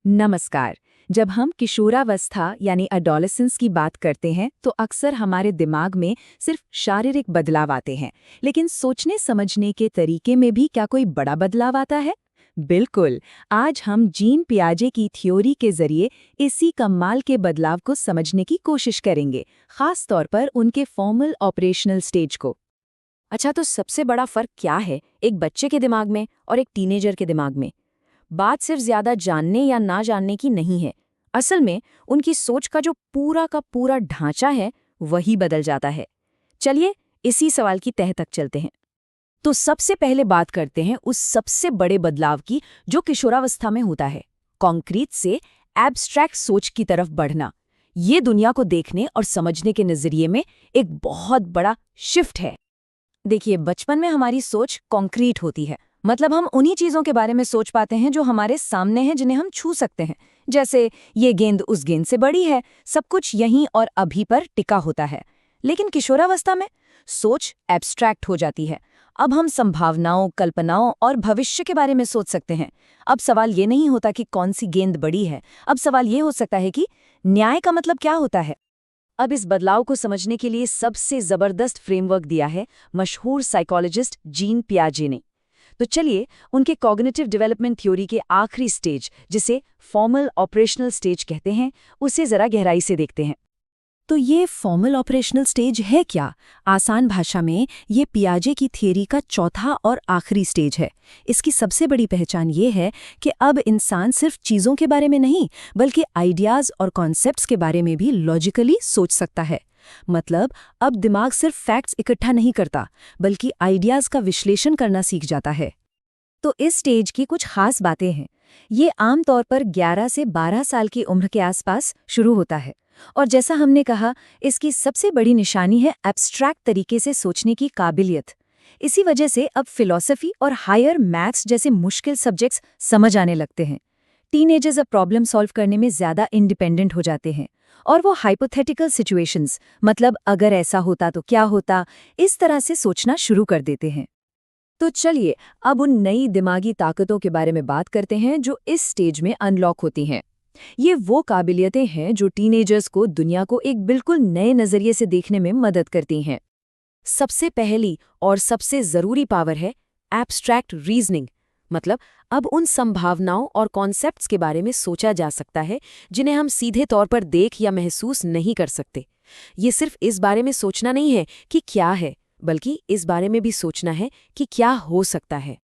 नमस्कार। जब हम किशोरावस्था यानी एडोलेसेंस की बात करते हैं तो अक्सर हमारे दिमाग में सिर्फ शारीरिक बदलाव आते हैं, लेकिन सोचने समझने के तरीके में भी क्या कोई बड़ा बदलाव आता है? बिल्कुल। आज हम जीन पियाजे की थ्योरी के जरिए इसी कमाल के बदलाव को समझने की कोशिश करेंगे, खास तौर पर उनके फॉर्मल ऑपरेशनल स्टेज को। अच्छा, तो सबसे बड़ा फर्क क्या है एक बच्चे के दिमाग में और एक टीनेजर के दिमाग में? बात सिर्फ ज्यादा जानने या ना जानने की नहीं है। असल में उनकी सोच का जो पूरा का पूरा ढांचा है वही बदल जाता है। चलिए इसी सवाल की तह तक चलते हैं। तो सबसे पहले बात करते हैं उस सबसे बड़े बदलाव की जो किशोरावस्था में होता है, कॉन्क्रीट से एब्स्ट्रैक्ट सोच की तरफ बढ़ना। ये दुनिया को देखने और समझने के नजरिए में एक बहुत बड़ा शिफ्ट है। देखिए, बचपन में हमारी सोच कॉन्क्रीट होती है, मतलब हम उन्हीं चीजों के बारे में सोच पाते हैं जो हमारे सामने हैं, जिन्हें हम छू सकते हैं। जैसे ये गेंद उस गेंद से बड़ी है, सब कुछ यहीं और अभी पर टिका होता है। लेकिन किशोरावस्था में सोच एब्स्ट्रैक्ट हो जाती है। अब हम संभावनाओं, कल्पनाओं और भविष्य के बारे में सोच सकते हैं। अब सवाल ये नहीं होता कि कौन सी गेंद बड़ी है, अब सवाल ये हो सकता है कि न्याय का मतलब क्या होता है। अब इस बदलाव को समझने के लिए सबसे जबरदस्त फ्रेमवर्क दिया है मशहूर साइकोलॉजिस्ट जीन पियाजे ने। तो चलिए उनके कॉग्निटिव डेवलपमेंट थ्योरी के आखिरी स्टेज, जिसे फॉर्मल ऑपरेशनल स्टेज कहते हैं, उसे जरा गहराई से देखते हैं। तो ये फॉर्मल ऑपरेशनल स्टेज है क्या? आसान भाषा में ये पियाजे की थियरी का चौथा और आखिरी स्टेज है। इसकी सबसे बड़ी पहचान ये है कि अब इंसान सिर्फ चीज़ों के बारे में नहीं, बल्कि आइडियाज़ और कॉन्सेप्ट्स के बारे में भी लॉजिकली सोच सकता है। मतलब अब दिमाग सिर्फ फैक्ट्स इकट्ठा नहीं करता, बल्कि आइडियाज़ का विश्लेषण करना सीख जाता है। तो इस स्टेज की कुछ खास बातें हैं। ये आमतौर पर 11 से 12 साल की उम्र के आसपास शुरू होता है। और जैसा हमने कहा, इसकी सबसे बड़ी निशानी है एब्स्ट्रैक्ट तरीके से सोचने की काबिलियत। इसी वजह से अब फिलॉसफी और हायर मैथ्स जैसे मुश्किल सब्जेक्ट्स समझ आने लगते हैं। टीनेजर्स अब प्रॉब्लम सॉल्व करने में ज़्यादा इंडिपेंडेंट हो जाते हैं, और वो हाइपोथेटिकल सिचुएशंस, मतलब अगर ऐसा होता तो क्या होता, इस तरह से सोचना शुरू कर देते हैं। तो चलिए अब उन नई दिमागी ताकतों के बारे में बात करते हैं जो इस स्टेज में अनलॉक होती हैं। ये वो काबिलियतें हैं जो टीनेजर्स को दुनिया को एक बिल्कुल नए नजरिए से देखने में मदद करती हैं। सबसे पहली और सबसे जरूरी पावर है एब्स्ट्रैक्ट रीजनिंग। मतलब अब उन संभावनाओं और कॉन्सेप्ट्स के बारे में सोचा जा सकता है जिन्हें हम सीधे तौर पर देख या महसूस नहीं कर सकते। ये सिर्फ इस बारे में सोचना नहीं है कि क्या है, बल्कि इस बारे में भी सोचना है कि क्या हो सकता है।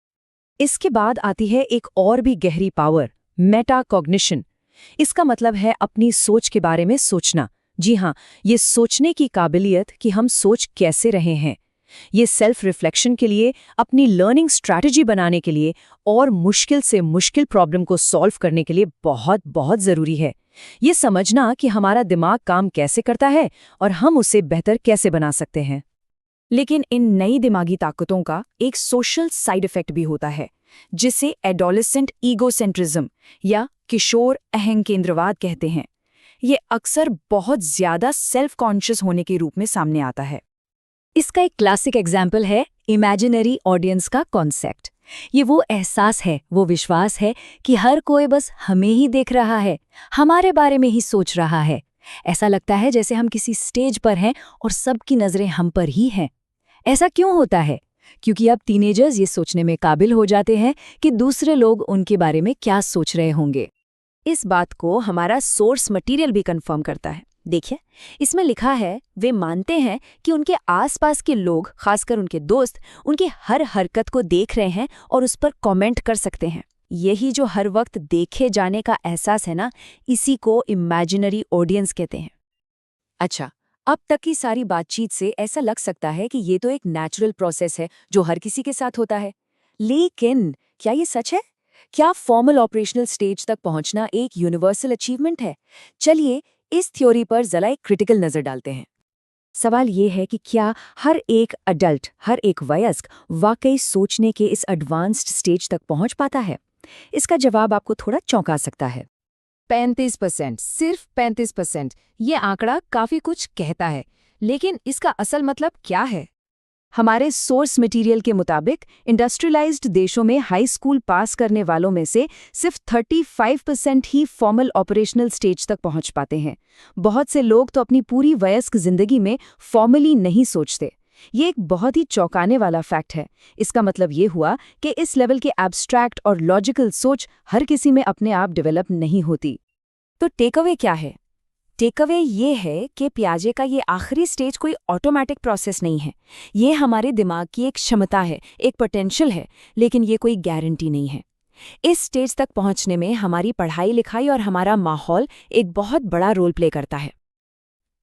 इसके बाद आती है एक और भी गहरी पावर, मेटाकॉग्निशन। इसका मतलब है अपनी सोच के बारे में सोचना। जी हाँ, ये सोचने की काबिलियत कि हम सोच कैसे रहे हैं। ये सेल्फ रिफ्लेक्शन के लिए, अपनी लर्निंग स्ट्रैटेजी बनाने के लिए और मुश्किल से मुश्किल प्रॉब्लम को सॉल्व करने के लिए बहुत बहुत ज़रूरी है। ये समझना कि हमारा दिमाग काम कैसे करता है और हम उसे बेहतर कैसे बना सकते हैं। लेकिन इन नई दिमागी ताकतों का एक सोशल साइड इफेक्ट भी होता है, जिसे एडोलेसेंट ईगोसेंट्रिज्म या किशोर अहंकेंद्रवाद कहते हैं। ये अक्सर बहुत ज्यादा सेल्फ कॉन्शियस होने के रूप में सामने आता है। इसका एक क्लासिक एग्जाम्पल है इमेजिनरी ऑडियंस का कॉन्सेप्ट। ये वो एहसास है, वो विश्वास है कि हर कोई बस हमें ही देख रहा है, हमारे बारे में ही सोच रहा है। ऐसा लगता है जैसे हम किसी स्टेज पर हैं और सबकी नजरें हम पर ही हैं। ऐसा क्यों होता है? क्योंकि अब टीनेजर्स ये सोचने में काबिल हो जाते हैं कि दूसरे लोग उनके बारे में क्या सोच रहे होंगे। इस बात को हमारा सोर्स मटेरियल भी कंफर्म करता है। देखिए, इसमें लिखा है वे मानते हैं कि उनके आसपास के लोग, खासकर उनके दोस्त, उनकी हर हरकत को देख रहे हैं और उस पर कमेंट कर सकते हैं। यही जो हर वक्त देखे जाने का एहसास है ना, इसी को इमेजिनरी ऑडियंस कहते हैं। अच्छा, अब तक की सारी बातचीत से ऐसा लग सकता है कि ये तो एक नेचुरल प्रोसेस है जो हर किसी के साथ होता है। लेकिन क्या ये सच है? क्या फॉर्मल ऑपरेशनल स्टेज तक पहुंचना एक यूनिवर्सल अचीवमेंट है? चलिए इस थ्योरी पर जरा एक क्रिटिकल नजर डालते हैं। सवाल ये है कि क्या हर एक अडल्ट, हर एक वयस्क वाकई सोचने के इस एडवांस्ड स्टेज तक पहुंच पाता है? इसका जवाब आपको थोड़ा चौंका सकता है। 35%, सिर्फ 35%। ये आंकड़ा काफी कुछ कहता है, लेकिन इसका असल मतलब क्या है? हमारे सोर्स मटेरियल के मुताबिक इंडस्ट्रियलाइज्ड देशों में हाई स्कूल पास करने वालों में से सिर्फ 35% ही फॉर्मल ऑपरेशनल स्टेज तक पहुंच पाते हैं। बहुत से लोग तो अपनी पूरी वयस्क जिंदगी में फॉर्मली नहीं सोचते। ये एक बहुत ही चौंकाने वाला फैक्ट है। इसका मतलब ये हुआ कि इस लेवल के एब्स्ट्रैक्ट और लॉजिकल सोच हर किसी में अपने आप डेवलप नहीं होती। तो टेकअवे क्या है? टेकअवे ये है कि पियाजे का ये आखिरी स्टेज कोई ऑटोमेटिक प्रोसेस नहीं है। ये हमारे दिमाग की एक क्षमता है, एक पोटेंशियल है, लेकिन ये कोई गारंटी नहीं है। इस स्टेज तक पहुंचने में हमारी पढ़ाई लिखाई और हमारा माहौल एक बहुत बड़ा रोल प्ले करता है।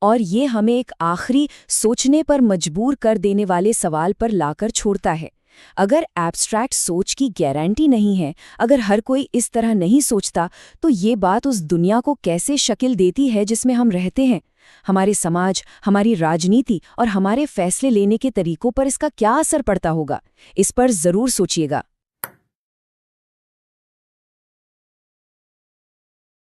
और ये हमें एक आखिरी सोचने पर मजबूर कर देने वाले सवाल पर लाकर छोड़ता है। अगर एब्स्ट्रैक्ट सोच की गारंटी नहीं है, अगर हर कोई इस तरह नहीं सोचता, तो ये बात उस दुनिया को कैसे शक्ल देती है जिसमें हम रहते हैं? हमारे समाज, हमारी राजनीति और हमारे फैसले लेने के तरीकों पर इसका क्या असर पड़ता होगा? इस पर जरूर सोचिएगा।